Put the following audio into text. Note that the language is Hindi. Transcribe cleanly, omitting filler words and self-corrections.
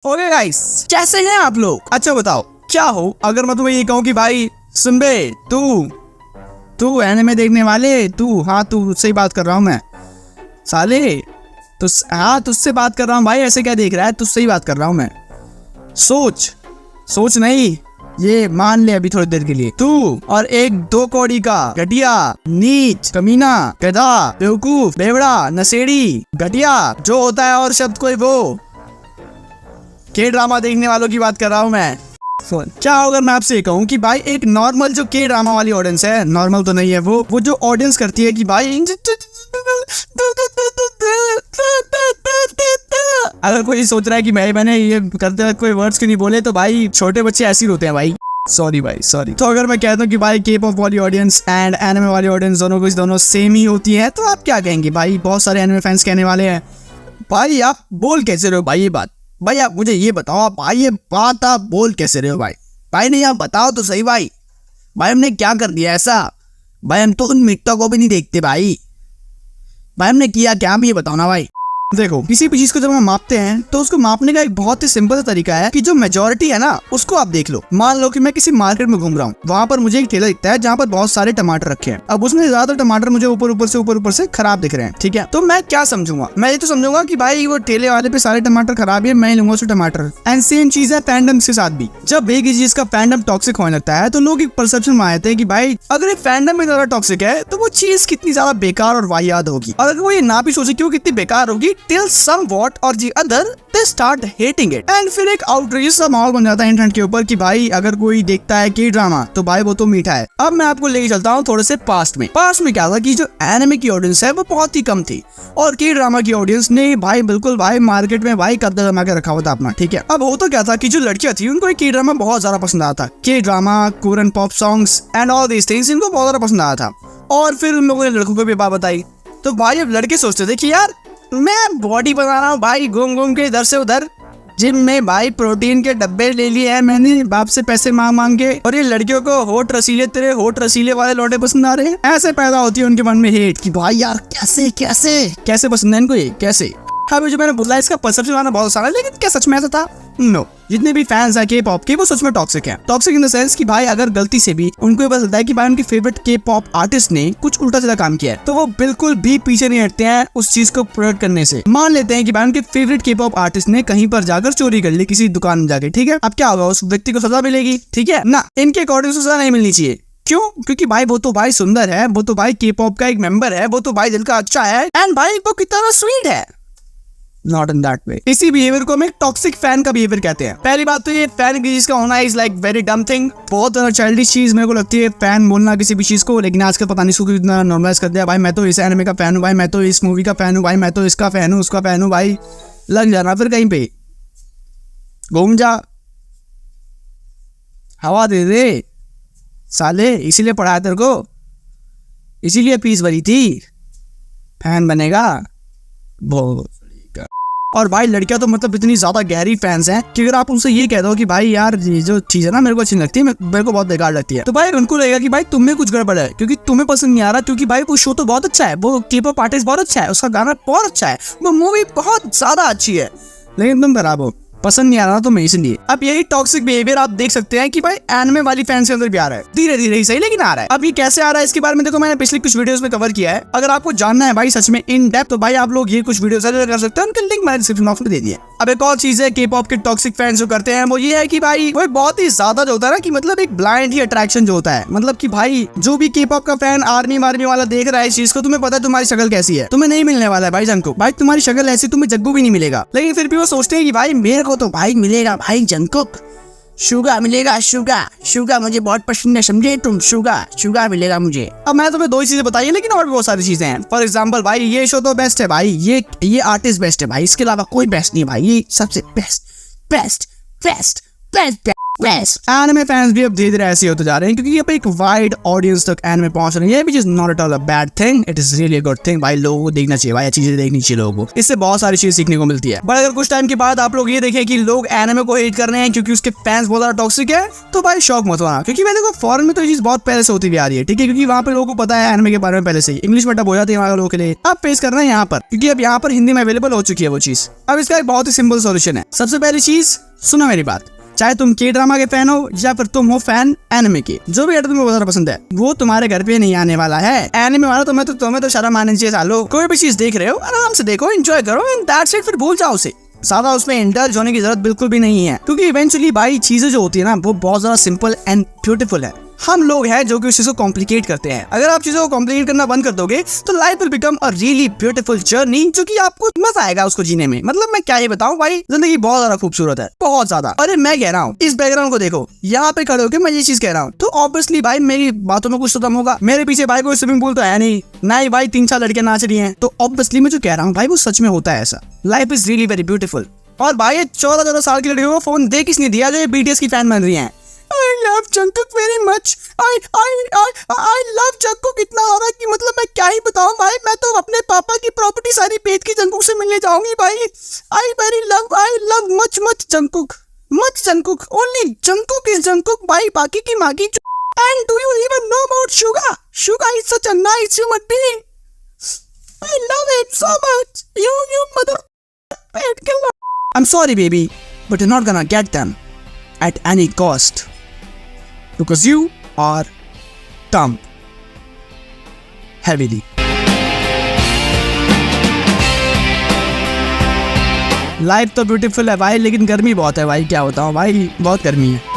ओके गाइस, कैसे हैं आप लोग? अच्छा बताओ क्या हो अगर मैं तुम्हें ये कहूँ कि भाई सुन बे, तू एनिमे देखने वाले, हाँ तू उससे ही बात कर रहा हूँ मैं साले। हाँ तुझसे बात कर रहा हूँ भाई, ऐसे क्या देख रहा है? तुझसे ही बात कर रहा हूँ मैं। सोच नहीं, ये मान ले अभी थोड़ी देर के लिए, तू और एक 2 कौड़ी का घटिया, नीच, कमीना, गधा, बेवकूफ, बेवड़ा, नशेड़ी, घटिया जो होता है और शब्द कोई वो के ड्रामा देखने वालों की बात कर रहा हूँ मैं। क्या अगर मैं आपसे कहूँ कि भाई एक नॉर्मल जो के ड्रामा वाली ऑडियंस है, नॉर्मल तो नहीं है वो जो ऑडियंस करती है कि भाई अगर कोई सोच रहा है कि मैंने ये करते वक्त कोई वर्ड्स क्यों नहीं बोले, तो भाई छोटे बच्चे ऐसे ही होते हैं भाई, सॉरी भाई सॉरी। तो अगर मैं कहता हूँ कि भाई के पॉप वाली ऑडियंस एंड एनिमे वाली ऑडियंस दोनों सेम ही होती है, तो आप क्या कहेंगे भाई? बहुत सारे एनिमे फैंस कहने वाले हैं भाई आप बोल कैसे रहे हो भाई ये बात? भाई आप मुझे ये बताओ भाई, ये बात आप बोल कैसे रहे हो भाई नहीं आप बताओ तो सही भाई हमने क्या कर दिया ऐसा? भाई हम तो उन मिट्टों को भी नहीं देखते भाई हमने किया क्या? हम ये बताओ ना भाई। देखो किसी भी चीज को जब हम मापते हैं तो उसको मापने का एक बहुत ही सिंपल सा तरीका है कि जो मेजोरिटी है ना उसको आप देख लो। मान लो कि मैं किसी मार्केट में घूम रहा हूँ, वहाँ पर मुझे एक ठेला दिखता है जहाँ पर बहुत सारे टमाटर रखे हैं। अब उसमें ज्यादातर टमाटर मुझे ऊपर से खराब दिख रहे हैं, ठीक है? तो मैं क्या समझूंगा? मैं ये तो समझूंगा कि भाई वो ठेले वाले पे सारे टमाटर खराब है, मैं लूंगा उससे टमाटर। एंड सेम चीज है फैंडम के साथ भी। जब एक चीज का फैंडम टॉक्सिक होने लगता है तो लोग एक परसेप्शन में आते हैं कि भाई अगर ये फैंडम में ज्यादा टॉक्सिक है तो वो चीज कितनी ज्यादा बेकार और वाहियात होगी। और अगर वो ये ना भी सोचे कि वो कितनी बेकार होगी, टिल सम और the other they start hating it, and फिर एक आउटरीच सा माहौल बन जाता है इंटरनेट के ऊपर कि भाई अगर कोई देखता है के ड्रामा तो भाई वो तो मीठा है। अब मैं आपको लेके चलता हूँ थोड़े से पास्ट में क्या था कि जो एनिमे की ऑडियंस है वो बहुत ही कम थी और के ड्रामा की ऑडियंस ने भाई बिल्कुल भाई मार्केट में भाई कब्जा जमा के रखा हुआ था अपना, ठीक है? अब होता क्या था कि जो लड़कियां थी उनको के ड्रामा बहुत ज्यादा पसंद आया था, K drama, Korean pop songs and all these things इनको बहुत ज्यादा पसंद आया था। और फिर उन लोगों ने लड़कों को भी बात बताई, तो भाई अब लड़के सोचते थे कि यार मैं बॉडी बना रहा हूँ भाई घूम के इधर से उधर, जिम में भाई प्रोटीन के डब्बे ले लिए हैं मैंने बाप से पैसे मांग के, और ये लड़कियों को होठ रसीले वाले लौटे पसंद आ रहे हैं। ऐसे पैदा होती है उनके मन में हेट कि भाई यार कैसे पसंद है इनको ये, कैसे? हाँ जो मैंने बोला इसका परसेप्शन आना बहुत आसान है, लेकिन क्या सच में ऐसा था? नो, जितने भी फैंस हैं के पॉप के वो सच में टॉक्सिक हैं। टॉक्सिक इन द सेंस कि भाई अगर गलती से भी उनको ये पता चलता है कि भाई उनके फेवरेट के पॉप आर्टिस्ट ने कुछ उल्टा सीधा काम किया है, तो वो बिल्कुल भी पीछे नहीं हटते हैं उस चीज को प्रोडक्ट करने से। मान लेते हैं कि भाई उनके फेवरेट के पॉप आर्टिस्ट ने कहीं पर जाकर चोरी कर ली किसी दुकान में जाके, ठीक है? अब क्या होगा? उस व्यक्ति को सजा मिलेगी, ठीक है ना? इनके अकॉर्डिंग सजा नहीं मिलनी चाहिए। क्यों? क्योंकि भाई वो तो भाई सुंदर है, वो तो भाई के पॉप का एक मेंबर है, वो तो भाई दिल का अच्छा है एंड भाई वो कितना स्वीट है। Not in that way. इसी बिहेवियर को हम एक टॉक्सिक फैन का बिहेवियर कहते हैं। पहली बात तो ये फैन की चीज का होना इज लाइक वेरी डम थिंग, बहुत चाइल्डिश चीज मेरे को लगती है फैन बोलना किसी भी चीज को, लेकिन आजकल पता नहीं इसको कितना नॉर्मलाइज कर दिया। भाई मैं तो इस एनिमे का फैन हूँ, भाई मैं तो इस मूवी का फैन हूँ, भाई मैं तो इसका फैन हूँ, उसका फैन हूँ। भाई लग जाना फिर कहीं पे, घूम जा, हवा दे दे साले, इसीलिए पढ़ाया तेरे को, इसीलिए फीस भरी थी, फैन बनेगा बहुत। और भाई लड़कियां तो मतलब इतनी ज्यादा गहरी फैंस हैं कि अगर आप उनसे ये कह दो कि भाई यार ये जो चीज है ना मेरे को अच्छी नहीं लगती है, मेरे को बहुत बेकार लगती है, तो भाई उनको लगेगा कि भाई तुम में कुछ गड़बड़ है क्योंकि तुम्हें पसंद नहीं आ रहा, क्योंकि भाई वो शो तो बहुत अच्छा है, वो के पॉप आर्टिस्ट बहुत अच्छा है, उसका गाना बहुत अच्छा है, वो मूवी बहुत ज्यादा अच्छी है, लेकिन तुम खराब हो, पसंद नहीं आ रहा तुम्हें इसलिए। अब यही टॉक्सिक बिहेवियर आप देख सकते हैं कि भाई एनिमे वाली फैंस के अंदर भी आ रहा है, धीरे धीरे ही सही लेकिन आ रहा है। अब ये कैसे आ रहा है इसके बारे में देखो मैंने पिछले कुछ वीडियोस में कवर किया है। अगर आपको जानना है भाई सच में इन डेप्थ, तो भाई आप लोग ये कुछ वीडियोस कर सकते हैं, उनके लिंक मैंने डिस्क्रिप्शन बॉक्स में दे दिया। अब एक और चीज है के पॉप के टॉक्सिक फैंस जो करते हैं वो ये है कि भाई वो बहुत ही ज्यादा जो होता है ना कि मतलब एक ब्लाइंड ही अट्रैक्शन जो होता है, मतलब कि भाई जो भी के पॉप का फैन आर्मी वाला देख रहा है इस चीज को, तुम्हें पता है तुम्हारी शक्ल कैसी है, तुम्हें नहीं मिलने वाला है भाई जंको, भाई तुम्हारी शक्ल ऐसी तुम्हें जग्गू भी नहीं मिलेगा, लेकिन फिर भी वो सोचते हैं कि भाई मेरे को तो भाई मिलेगा भाई जंकुक, शुगा मिलेगा, शुगा मुझे बहुत पसंद है, समझे तुम? शुगा मिलेगा मुझे। अब मैं तुम्हें 2 ही चीजें बताई, लेकिन और भी बहुत सारी चीजें हैं। फॉर एग्जांपल भाई ये शो तो बेस्ट है भाई, ये आर्टिस्ट बेस्ट है भाई, इसके अलावा कोई बेस्ट नहीं भाई, ये सबसे बेस्ट। एनिमे फैंस भी अब धीरे धीरे ऐसे होते जा रहे हैं क्योंकि अब एक वाइड ऑडियंस तक एनिमे पहुंच रही है, which is not at all a bad thing, it is really a good thing. भाई लोगों को देखना चाहिए, भाई अच्छी चीजें देखनी चाहिए लोगों को, इससे बहुत सारी चीजें सीखने को मिलती है। बट अगर कुछ टाइम के बाद आप लोग ये देखें कि लोग एनिमे को हेट कर रहे हैं क्योंकि उसके फैंस बहुत ज्यादा टॉक्सिक है, तो भाई शौक मत होना, क्योंकि मैं देखो फॉरेन में तो ये चीज बहुत पहले से होती हुई आ रही है, ठीक है, क्योंकि वहाँ पे लोगों को पता है एनिमे के बारे में पहले से ही, इंग्लिश में टब हो जाती है वहाँ लोगों के लिए। अब फेस कर रहे हैं यहाँ पर, क्योंकि अब यहाँ पर हिंदी में अवेलेबल हो चुकी है वो चीज। अब इसका एक बहुत ही सिंपल सॉल्यूशन है। सबसे पहली चीज, सुनो मेरी बात, चाहे तुम के ड्रामा के फैन हो या फिर तुम हो फैन एनिमे के, जो भी तुम्हें बहुत ज्यादा पसंद है वो तुम्हारे घर पे नहीं आने वाला है। एनिमे वाला तुम्हें तो शर्म आने चाहिए सालो। कोई भी चीज देख रहे हो आराम से देखो, एंजॉय करो एंड दैट्स इट, फिर भूल जाओ उसे। ज्यादा उसमें इंडल्ज होने की जरूरत बिल्कुल भी नहीं है, क्योंकि इवेंचुअली भाई चीजें जो होती है ना वो बहुत ज्यादा सिंपल एंड ब्यूटीफुल है। हम लोग हैं जो कि उस चीज को कॉम्प्लिकेट करते हैं। अगर आप चीजों को कॉम्प्लिकेट करना बंद कर दोगे तो life will become a really beautiful journey, जो कि आपको मजा आएगा उसको जीने में। मतलब मैं क्या ही बताऊं भाई, जिंदगी बहुत ज्यादा खूबसूरत है, बहुत ज्यादा। अरे मैं कह रहा हूँ इस बैकग्राउंड को देखो, यहाँ पे खड़े होकर मैं ये चीज कह रहा हूँ, तो ऑब्वियसली भाई मेरी बातों में कुछ तो दम होगा। मेरे पीछे भाई कोई स्विमिंग पूल तो है नहीं, ना ही भाई 3-4 लड़कियां नाच रही हैं, तो ऑब्वियसली मैं जो कह रहा हूँ भाई वो सच में होता है ऐसा। Life is really very beautiful. और भाई ये 14 साल की लड़कियों को फोन दे किसने दिया जो ये बीटीएस की फैन बन रही हैं? I love Jungkook very much. I love Jungkook इतना हो रहा है कि मतलब मैं क्या ही बताऊं भाई, मैं तो अपने पापा की प्रॉपर्टी सारी बेच के Jungkook से मिलने जाऊंगी भाई। I love much Jungkook. Only Jungkook is Jungkook भाई, बाकी की मागी। And do you even know about Suga? Suga is such a nice human being. I love it so much. You mother killer. I'm sorry baby, but you're not gonna get them at any cost. Because you are dumb. Heavily. Life तो ब्यूटीफुल है भाई, लेकिन गर्मी बहुत है भाई, क्या बताऊं भाई, बहुत गर्मी है।